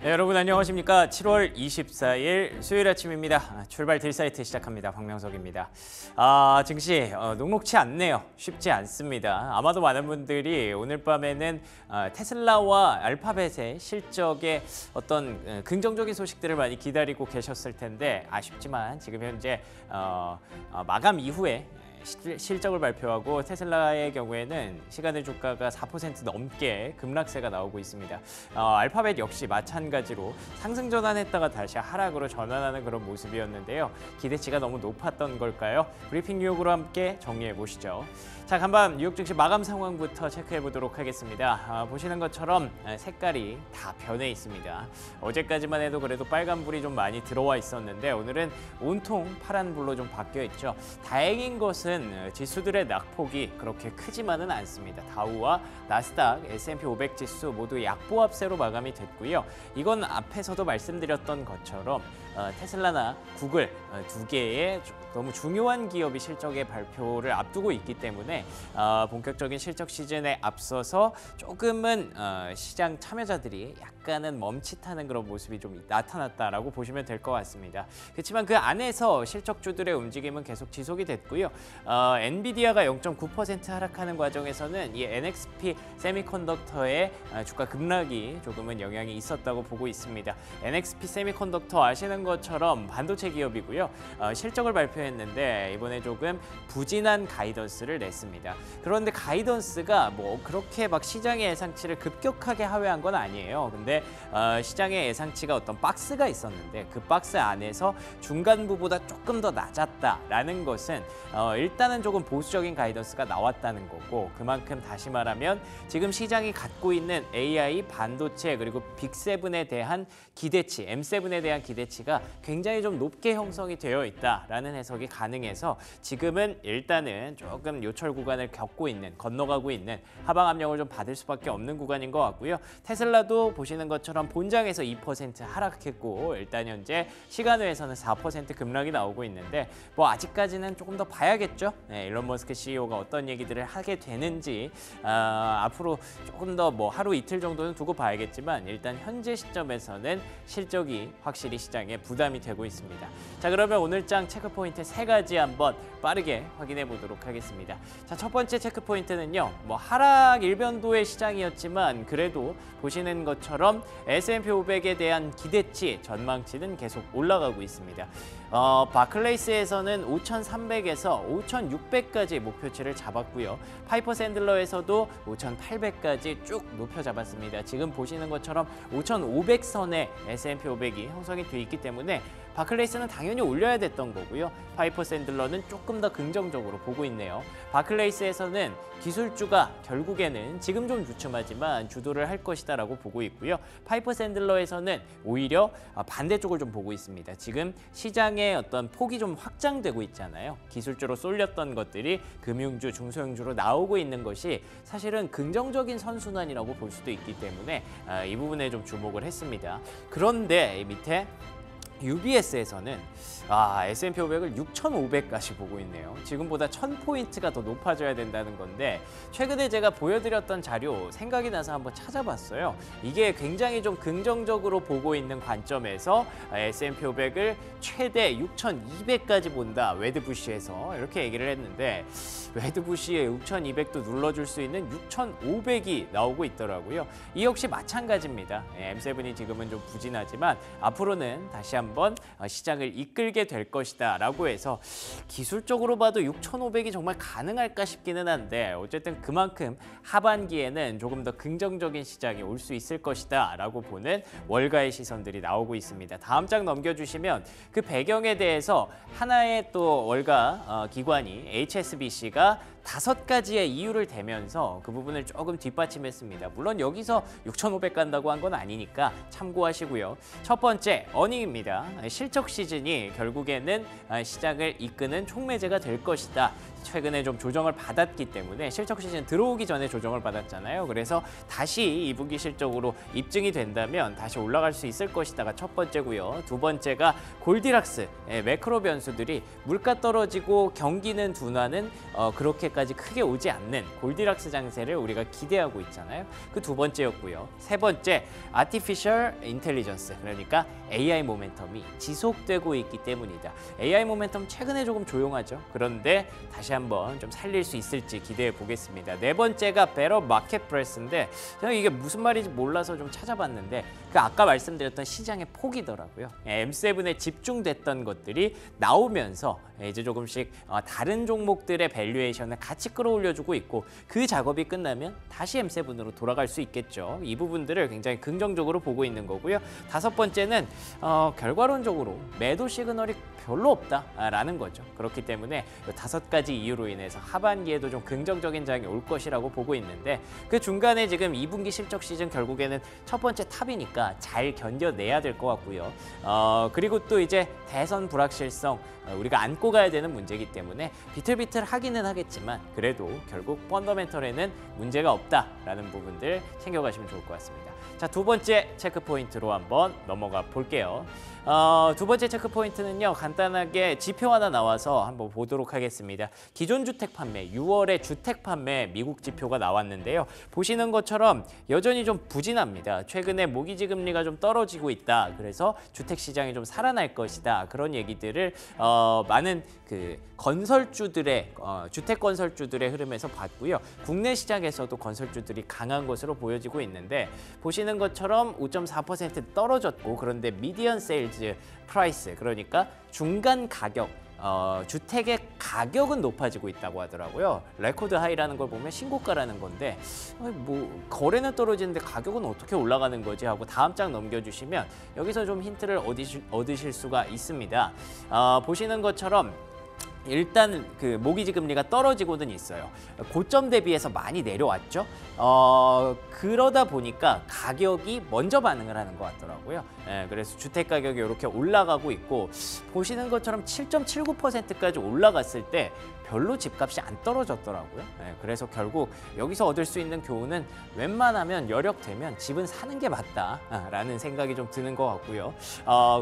네, 여러분 안녕하십니까? 7월 24일 수요일 아침입니다. 출발 딜사이트 시작합니다. 박명석입니다. 증시 녹록치 않네요. 쉽지 않습니다. 아마도 많은 분들이 오늘 밤에는 테슬라와 알파벳의 실적의 어떤 긍정적인 소식들을 많이 기다리고 계셨을 텐데 아쉽지만 지금 현재 마감 이후에 실적을 발표하고 테슬라의 경우에는 시간의 주가가 4% 넘게 급락세가 나오고 있습니다. 알파벳 역시 마찬가지로 상승 전환했다가 다시 하락으로 전환하는 그런 모습이었는데요. 기대치가 너무 높았던 걸까요? 브리핑 뉴욕으로 함께 정리해 보시죠. 자, 간밤 뉴욕 증시 마감 상황부터 체크해 보도록 하겠습니다. 보시는 것처럼 색깔이 다 변해 있습니다. 어제까지만 해도 그래도 빨간불이 좀 많이 들어와 있었는데 오늘은 온통 파란불로 좀 바뀌어 있죠. 다행인 것은 지수들의 낙폭이 그렇게 크지만은 않습니다. 다우와 나스닥, S&P 500 지수 모두 약보합세로 마감이 됐고요. 이건 앞에서도 말씀드렸던 것처럼 테슬라나 구글 두 개의 너무 중요한 기업이 실적의 발표를 앞두고 있기 때문에 본격적인 실적 시즌에 앞서서 조금은 시장 참여자들이 약간은 멈칫하는 그런 모습이 좀 나타났다라고 보시면 될 것 같습니다. 그렇지만 그 안에서 실적주들의 움직임은 계속 지속이 됐고요. 엔비디아가 0.9% 하락하는 과정에서는 이 NXP 세미컨덕터의 주가 급락이 조금은 영향이 있었다고 보고 있습니다. NXP 세미컨덕터 아시는 것처럼 반도체 기업이고요. 실적을 발표했는데 이번에 조금 부진한 가이던스를 냈습니다. 그런데 가이던스가 뭐 그렇게 막 시장의 예상치를 급격하게 하회한 건 아니에요. 근데 시장의 예상치가 어떤 박스가 있었는데 그 박스 안에서 중간부보다 조금 더 낮았다라는 것은 일단은 조금 보수적인 가이던스가 나왔다는 거고, 그만큼 다시 말하면 지금 시장이 갖고 있는 AI, 반도체 그리고 빅7에 대한 기대치, M7에 대한 기대치가 굉장히 좀 높게 형성이 되어 있다라는 해석이 가능해서 지금은 일단은 조금 요철 구간을 건너가고 있는 하방 압력을 좀 받을 수밖에 없는 구간인 것 같고요. 테슬라도 보시는 것처럼 본장에서 2% 하락했고 일단 현재 시간외에서는 4% 급락이 나오고 있는데 뭐 아직까지는 조금 더 봐야겠죠. 네, 일론 머스크 CEO가 어떤 얘기들을 하게 되는지 앞으로 조금 더 뭐 하루 이틀 정도는 두고 봐야겠지만 일단 현재 시점에서는 실적이 확실히 시장에 부담이 되고 있습니다. 자, 그러면 오늘장 체크포인트 3가지 한번 빠르게 확인해 보도록 하겠습니다. 자, 첫 번째 체크포인트는요. 뭐 하락 일변도의 시장이었지만 그래도 보시는 것처럼 S&P 500에 대한 기대치, 전망치는 계속 올라가고 있습니다. 바클레이스에서는 5,300에서 5,600까지 목표치를 잡았고요. 파이퍼 샌들러에서도 5,800까지 쭉 높여 잡았습니다. 지금 보시는 것처럼 5,500선에 S&P 500이 형성이 돼 있기 때문에 바클레이스는 당연히 올려야 됐던 거고요. 파이퍼 샌들러는 조금 더 긍정적으로 보고 있네요. 바클레이스에서는 기술주가 결국에는 지금 좀 주춤하지만 주도를 할 것이다라고 보고 있고요. 파이퍼 샌들러에서는 오히려 반대쪽을 좀 보고 있습니다. 지금 시장의 어떤 폭이 좀 확장되고 있잖아요. 기술주로 쏠렸던 것들이 금융주, 중소형주로 나오고 있는 것이 사실은 긍정적인 선순환이라고 볼 수도 있기 때문에 이 부분에 좀 주목을 했습니다. 그런데 이 밑에 UBS에서는 S&P 500을 6,500까지 보고 있네요. 지금보다 1,000포인트가 더 높아져야 된다는 건데 최근에 제가 보여드렸던 자료 생각이 나서 한번 찾아봤어요. 이게 굉장히 좀 긍정적으로 보고 있는 관점에서 S&P 500을 최대 6,200까지 본다. 웨드부시에서 이렇게 얘기를 했는데 웨드부시에 6,200도 눌러줄 수 있는 6,500이 나오고 있더라고요. 이 역시 마찬가지입니다. M7이 지금은 좀 부진하지만 앞으로는 다시 한번 시장을 이끌게 될 것이다 라고 해서 기술적으로 봐도 6,500이 정말 가능할까 싶기는 한데 어쨌든 그만큼 하반기에는 조금 더 긍정적인 시장이 올 수 있을 것이다 라고 보는 월가의 시선들이 나오고 있습니다. 다음 장 넘겨주시면 그 배경에 대해서 하나의 또 월가 기관이 HSBC가 5가지의 이유를 대면서 그 부분을 조금 뒷받침했습니다. 물론 여기서 6,500 간다고 한 건 아니니까 참고하시고요. 첫 번째, 어닝입니다. 실적 시즌이 결국에는 시장을 이끄는 촉매제가 될 것이다. 최근에 좀 조정을 받았기 때문에 실적 시즌 들어오기 전에 조정을 받았잖아요. 그래서 다시 2분기 실적으로 입증이 된다면 다시 올라갈 수 있을 것이다가 첫 번째고요. 두 번째가 골디락스, 매크로 변수들이 물가 떨어지고 경기는 둔화는 그렇게까지 크게 오지 않는 골디락스 장세를 우리가 기대하고 있잖아요. 그 두 번째였고요. 세 번째, 아티피셜 인텔리전스, 그러니까 AI 모멘텀이 지속되고 있기 때문이다. AI 모멘텀 최근에 조금 조용하죠. 그런데 다시 한번 좀 살릴 수 있을지 기대해 보겠습니다. 네 번째가 베러 마켓 프레스인데 저는 이게 무슨 말인지 몰라서 좀 찾아봤는데 그 아까 말씀드렸던 시장의 폭이더라고요. M7에 집중됐던 것들이 나오면서 이제 조금씩 다른 종목들의 밸류에이션을 같이 끌어올려주고 있고 그 작업이 끝나면 다시 M7으로 돌아갈 수 있겠죠. 이 부분들을 굉장히 긍정적으로 보고 있는 거고요. 다섯 번째는 결과론적으로 매도 시그널이 별로 없다라는 거죠. 그렇기 때문에 다섯 가지 이유로 인해서 하반기에도 좀 긍정적인 장이 올 것이라고 보고 있는데 그 중간에 지금 2분기 실적 시즌 결국에는 첫 번째 탑이니까 잘 견뎌내야 될 것 같고요. 그리고 또 이제 대선 불확실성 우리가 안고 가야 되는 문제이기 때문에 비틀비틀 하기는 하겠지만 그래도 결국 펀더멘털에는 문제가 없다라는 부분들 챙겨가시면 좋을 것 같습니다. 자, 두 번째 체크 포인트로 한번 넘어가 볼게요. 두 번째 체크 포인트는요, 간단하게 지표 하나 나와서 한번 보도록 하겠습니다. 기존 주택 판매, 6월에 주택 판매 미국 지표가 나왔는데요. 보시는 것처럼 여전히 좀 부진합니다. 최근에 모기지 금리가 좀 떨어지고 있다. 그래서 주택 시장이 좀 살아날 것이다. 그런 얘기들을 많은 그 건설주들의 주택 건설주들의 흐름에서 봤고요. 국내 시장에서도 건설주들이 강한 것으로 보여지고 있는데 보시는 것처럼 5.4% 떨어졌고 그런데 미디언 세일즈 프라이스 그러니까 중간 가격 주택의 가격은 높아지고 있다고 하더라고요. 레코드 하이라는 걸 보면 신고가라는 건데 뭐 거래는 떨어지는데 가격은 어떻게 올라가는 거지 하고 다음 장 넘겨주시면 여기서 좀 힌트를 얻으실 수가 있습니다. 보시는 것처럼 일단 그 모기지 금리가 떨어지고는 있어요. 고점 대비해서 많이 내려왔죠. 그러다 보니까 가격이 먼저 반응을 하는 것 같더라고요. 그래서 주택 가격이 이렇게 올라가고 있고 보시는 것처럼 7.79%까지 올라갔을 때 별로 집값이 안 떨어졌더라고요. 그래서 결국 여기서 얻을 수 있는 교훈은 웬만하면 여력되면 집은 사는 게 맞다라는 생각이 좀 드는 것 같고요.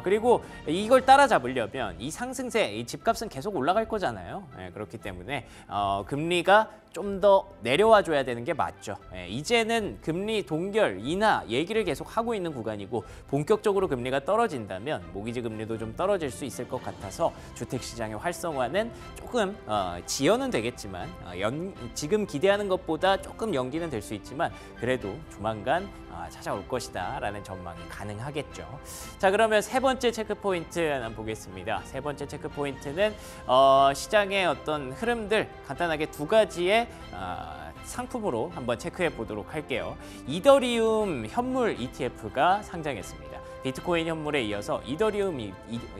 그리고 이걸 따라잡으려면 이 상승세, 이 집값은 계속 올라갈 거잖아요. 그렇기 때문에 금리가 좀 더 내려와 줘야 되는 게 맞죠. 이제는 금리 동결, 인하 얘기를 계속 하고 있는 구간이고 본격적으로 금리가 떨어진다면 모기지 금리도 좀 떨어질 수 있을 것 같아서 주택시장의 활성화는 조금 지연은 되겠지만 지금 기대하는 것보다 조금 연기는 될 수 있지만 그래도 조만간 찾아올 것이다 라는 전망이 가능하겠죠. 자, 그러면 세 번째 체크 포인트 한번 보겠습니다. 세 번째 체크 포인트는 시장의 어떤 흐름들 간단하게 두 가지의 상품으로 한번 체크해 보도록 할게요. 이더리움 현물 ETF가 상장했습니다. 비트코인 현물에 이어서 이더리움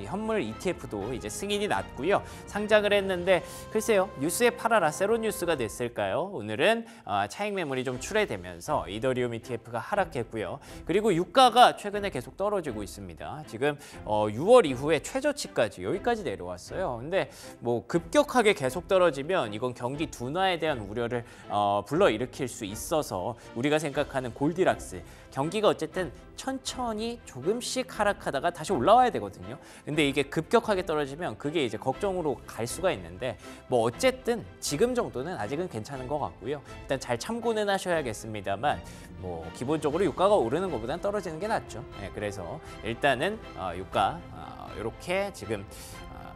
현물 ETF도 이제 승인이 났고요. 상장을 했는데 글쎄요, 뉴스에 팔아라 세로 뉴스가 됐을까요? 오늘은 차익 매물이 좀 출회되면서 이더리움 ETF가 하락했고요. 그리고 유가가 최근에 계속 떨어지고 있습니다. 지금 6월 이후에 최저치까지 여기까지 내려왔어요. 근데 뭐 급격하게 계속 떨어지면 이건 경기 둔화에 대한 우려를 불러일으킬 수 있어서 우리가 생각하는 골디락스 경기가 어쨌든 천천히 조금씩 하락하다가 다시 올라와야 되거든요. 근데 이게 급격하게 떨어지면 그게 이제 걱정으로 갈 수가 있는데 뭐 어쨌든 지금 정도는 아직은 괜찮은 것 같고요. 일단 잘 참고는 하셔야겠습니다만 뭐 기본적으로 유가가 오르는 것보다는 떨어지는 게 낫죠. 그래서 일단은 유가 이렇게 지금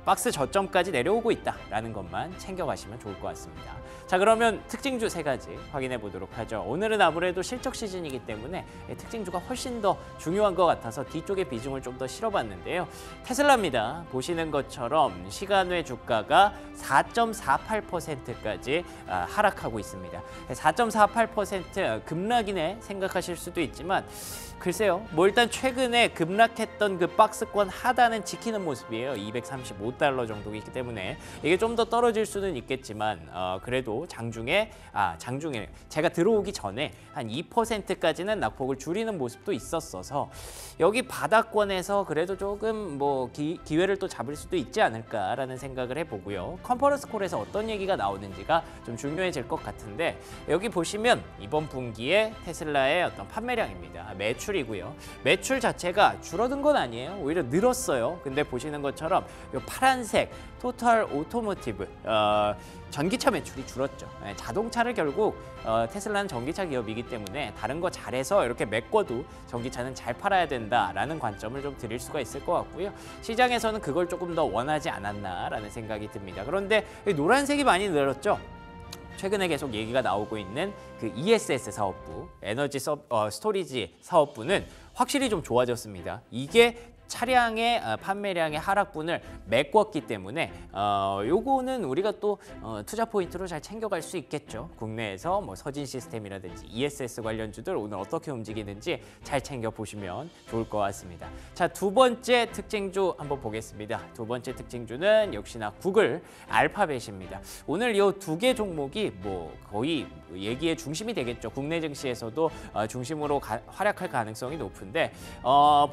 박스 저점까지 내려오고 있다라는 것만 챙겨가시면 좋을 것 같습니다. 자, 그러면 특징주 세 가지 확인해 보도록 하죠. 오늘은 아무래도 실적 시즌이기 때문에 특징주가 훨씬 더 중요한 것 같아서 뒤쪽에 비중을 좀 더 실어봤는데요. 테슬라입니다. 보시는 것처럼 시간외 주가가 4.48%까지 하락하고 있습니다. 4.48% 급락이네 생각하실 수도 있지만 글쎄요, 뭐 일단 최근에 급락했던 그 박스권 하단은 지키는 모습이에요. 235 $5 정도이기 때문에 이게 좀 더 떨어질 수는 있겠지만 그래도 장중에 제가 들어오기 전에 한 2%까지는 낙폭을 줄이는 모습도 있었어서 여기 바닥권에서 그래도 조금 뭐 기회를 또 잡을 수도 있지 않을까라는 생각을 해보고요. 컨퍼런스 콜에서 어떤 얘기가 나오는지가 좀 중요해질 것 같은데 여기 보시면 이번 분기에 테슬라의 어떤 판매량입니다. 매출이고요. 매출 자체가 줄어든 건 아니에요. 오히려 늘었어요. 근데 보시는 것처럼 이 파란색 토탈 오토모티브 전기차 매출이 줄었죠. 자동차를 결국 테슬라는 전기차 기업이기 때문에 다른 거 잘해서 이렇게 메꿔도 전기차는 잘 팔아야 된다라는 관점을 좀 드릴 수가 있을 것 같고요. 시장에서는 그걸 조금 더 원하지 않았나라는 생각이 듭니다. 그런데 노란색이 많이 늘었죠. 최근에 계속 얘기가 나오고 있는 그 ESS 사업부, 에너지 스토리지 사업부는 확실히 좀 좋아졌습니다. 이게 차량의 판매량의 하락분을 메꿨기 때문에 요거는 우리가 또 투자 포인트로 잘 챙겨갈 수 있겠죠. 국내에서 뭐 서진 시스템이라든지 ESS 관련주들 오늘 어떻게 움직이는지 잘 챙겨보시면 좋을 것 같습니다. 자, 두 번째 특징주 한번 보겠습니다. 두 번째 특징주는 역시나 구글, 알파벳입니다. 오늘 이 두 개 종목이 뭐 거의 얘기의 중심이 되겠죠. 국내 증시에서도 중심으로 활약할 가능성이 높은데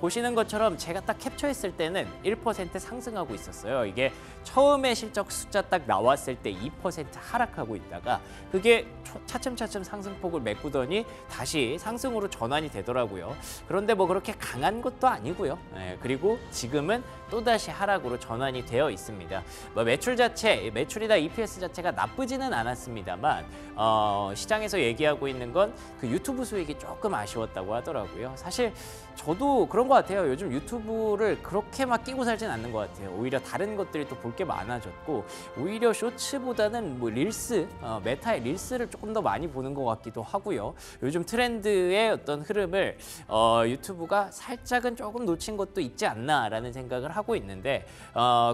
보시는 것처럼 제가 딱 캡처했을 때는 1% 상승하고 있었어요. 이게 처음에 실적 숫자 딱 나왔을 때 2% 하락하고 있다가 그게 차츰차츰 상승폭을 메꾸더니 다시 상승으로 전환이 되더라고요. 그런데 뭐 그렇게 강한 것도 아니고요. 그리고 지금은 또다시 하락으로 전환이 되어 있습니다. 뭐 매출이나 EPS 자체가 나쁘지는 않았습니다만 시장에서 얘기하고 있는 건 그 유튜브 수익이 조금 아쉬웠다고 하더라고요. 사실 저도 그런 것 같아요. 요즘 유튜브를 그렇게 막 끼고 살진 않는 것 같아요. 오히려 다른 것들이 또 볼 게 많아졌고 오히려 쇼츠보다는 뭐 릴스, 메타의 릴스를 조금 더 많이 보는 것 같기도 하고요. 요즘 트렌드의 어떤 흐름을 유튜브가 살짝은 조금 놓친 것도 있지 않나라는 생각을 하고 있는데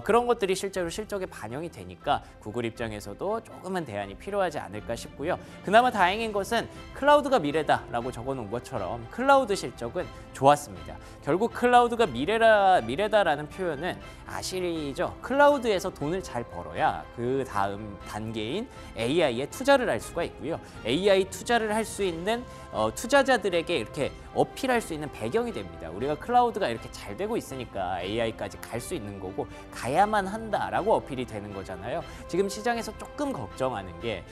그런 것들이 실제로 실적에 반영이 되니까 구글 입장에서도 조금은 대안이 필요하지 않을까 싶고요. 그나마 다행인 것은 클라우드가 미래다라고 적어놓은 것처럼 클라우드 실적은 좋았습니다. 결국 클라우드가 미래다라는 표현은 아시죠? 클라우드에서 돈을 잘 벌어야 그 다음 단계인 AI에 투자를 할 수가 있고요. AI 투자를 할 수 있는 투자자들에게 이렇게 어필할 수 있는 배경이 됩니다. 우리가 클라우드가 이렇게 잘 되고 있으니까 AI까지 갈 수 있는 거고 가야만 한다라고 어필이 되는 거잖아요. 지금 시장에서 조금 걱정하는 게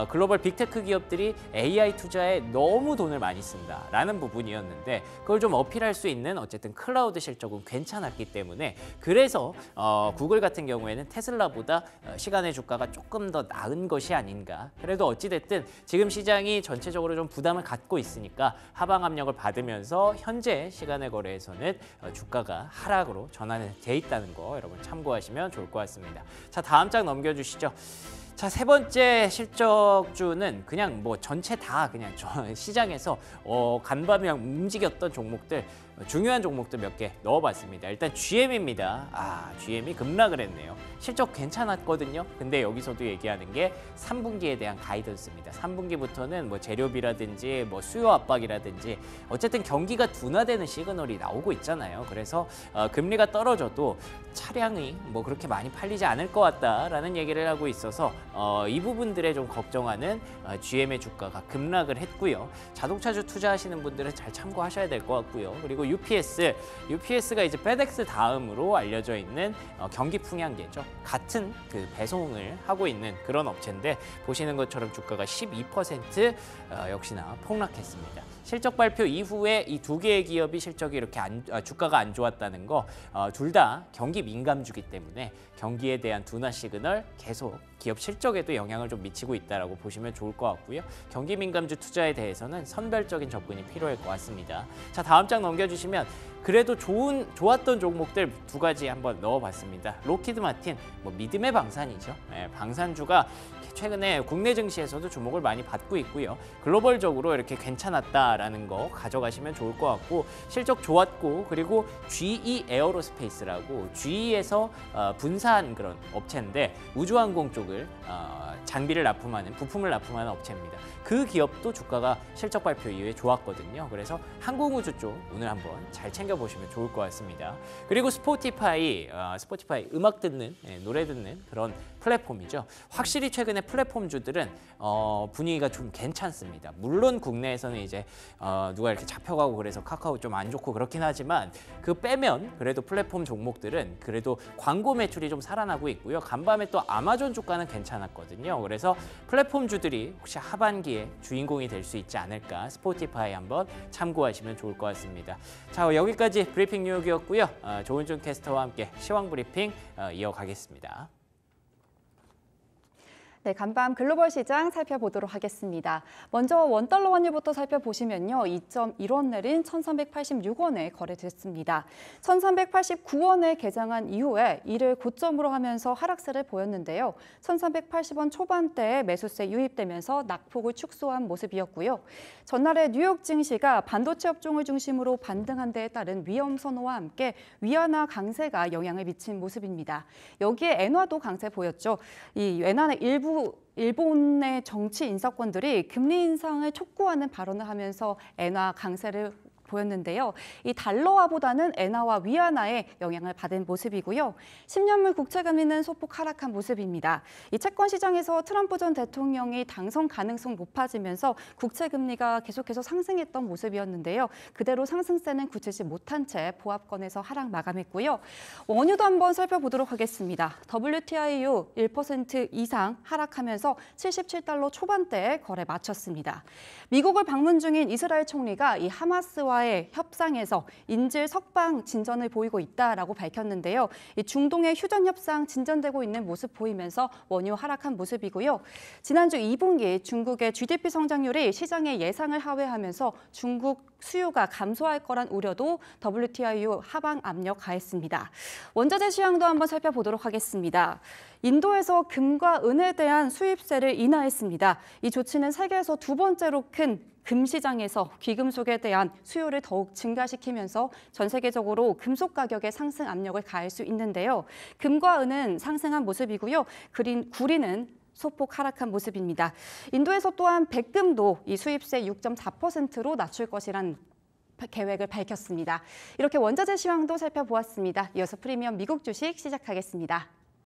글로벌 빅테크 기업들이 AI 투자에 너무 돈을 많이 쓴다라는 부분이었는데 그걸 좀 어필할 수 있는 어쨌든 클라우드 실적은 괜찮았기 때문에 그래서 구글 같은 경우에는 테슬라보다 시간의 주가가 조금 더 나은 것이 아닌가. 그래도 어찌됐든 지금 시장이 전체적으로 좀 부담을 갖고 있으니까 하방 압력을 받으면서 현재 시간의 거래에서는 주가가 하락으로 전환돼 있다는 거 여러분 참고하시면 좋을 것 같습니다. 자, 다음 장 넘겨주시죠. 자, 세 번째 실적주는 그냥 뭐 전체 다 그냥 시장에서 간밤에 움직였던 종목들, 중요한 종목들 몇 개 넣어봤습니다. 일단 GM입니다. GM이 급락을 했네요. 실적 괜찮았거든요. 근데 여기서도 얘기하는 게 3분기에 대한 가이던스입니다. 3분기부터는 뭐 재료비라든지 뭐 수요 압박이라든지 어쨌든 경기가 둔화되는 시그널이 나오고 있잖아요. 그래서 금리가 떨어져도 차량이 뭐 그렇게 많이 팔리지 않을 것 같다라는 얘기를 하고 있어서 이 부분들에 좀 걱정하는 GM의 주가가 급락을 했고요. 자동차주 투자하시는 분들은 잘 참고하셔야 될 것 같고요. 그리고 UPS가 이제 페덱스 다음으로 알려져 있는 경기 풍량계죠. 같은 그 배송을 하고 있는 그런 업체인데 보시는 것처럼 주가가 12% 역시나 폭락했습니다. 실적 발표 이후에 이 두 개의 기업이 실적이 이렇게 주가가 안 좋았다는 거 둘 다 경기 민감주기 때문에 경기에 대한 둔화 시그널 계속 기업 실적에도 영향을 좀 미치고 있다라고 보시면 좋을 것 같고요. 경기 민감주 투자에 대해서는 선별적인 접근이 필요할 것 같습니다. 자, 다음 장 넘겨주시면 그래도 좋았던 종목들 두 가지 한번 넣어봤습니다. 로키드 마틴, 뭐 믿음의 방산이죠. 방산주가 최근에 국내 증시에서도 주목을 많이 받고 있고요. 글로벌적으로 이렇게 괜찮았다라는 거 가져가시면 좋을 것 같고 실적 좋았고 그리고 GE 에어로스페이스라고 GE에서 분사한 그런 업체인데 우주항공 쪽을 기술력을 장비를 납품하는 부품을 납품하는 업체입니다. 그 기업도 주가가 실적 발표 이후에 좋았거든요. 그래서 항공우주 쪽 오늘 한번 잘 챙겨보시면 좋을 것 같습니다. 그리고 스포티파이 음악 듣는 노래 듣는 그런 플랫폼이죠. 확실히 최근에 플랫폼주들은 분위기가 좀 괜찮습니다. 물론 국내에서는 이제 누가 이렇게 잡혀가고 그래서 카카오 좀 안 좋고 그렇긴 하지만 그 빼면 그래도 플랫폼 종목들은 그래도 광고 매출이 좀 살아나고 있고요. 간밤에 또 아마존 주가는 괜찮았거든요. 그래서 플랫폼주들이 혹시 하반기에 주인공이 될 수 있지 않을까, 스포티파이 한번 참고하시면 좋을 것 같습니다. 자, 여기까지 브리핑 뉴욕이었고요. 조은준 캐스터와 함께 시황 브리핑 이어가겠습니다. 네, 간밤 글로벌 시장 살펴보도록 하겠습니다. 먼저 원달러 환율부터 살펴보시면요. 2.1원 내린 1,386원에 거래됐습니다. 1,389원에 개장한 이후에 이를 고점으로 하면서 하락세를 보였는데요. 1,380원 초반대에 매수세 유입되면서 낙폭을 축소한 모습이었고요. 전날에 뉴욕 증시가 반도체 업종을 중심으로 반등한 데에 따른 위험 선호와 함께 위안화 강세가 영향을 미친 모습입니다. 여기에 엔화도 강세 보였죠. 이 엔화는 일본의 정치 인사권들이 금리 인상을 촉구하는 발언을 하면서 엔화 강세를 보였는데요. 이 달러화보다는 엔화와 위안화에 영향을 받은 모습이고요. 10년물 국채금리는 소폭 하락한 모습입니다. 이 채권 시장에서 트럼프 전 대통령이 당선 가능성 높아지면서 국채금리가 계속해서 상승했던 모습이었는데요. 그대로 상승세는 굳히지 못한 채 보합권에서 하락 마감했고요. 원유도 한번 살펴보도록 하겠습니다. WTI유 1% 이상 하락하면서 77달러 초반대에 거래 마쳤습니다. 미국을 방문 중인 이스라엘 총리가 이 하마스와의 협상에서 인질 석방 진전을 보이고 있다라고 밝혔는데요. 이 중동의 휴전 협상 진전되고 있는 모습 보이면서 원유 하락한 모습이고요. 지난주 2분기 중국의 GDP 성장률이 시장의 예상을 하회하면서 중국 수요가 감소할 거란 우려도 WTI유 하방 압력 가했습니다. 원자재 시황도 한번 살펴보도록 하겠습니다. 인도에서 금과 은에 대한 수입세를 인하했습니다. 이 조치는 세계에서 두 번째로 큰 금시장에서 귀금속에 대한 수요를 더욱 증가시키면서 전 세계적으로 금속 가격에 상승 압력을 가할 수 있는데요. 금과 은은 상승한 모습이고요. 구리는 소폭 하락한 모습입니다. 인도에서 또한 백금도 이 수입세 6.4%로 낮출 것이란 계획을 밝혔습니다. 이렇게 원자재 시황도 살펴보았습니다. 이어서 프리미엄 미국 주식 시작하겠습니다.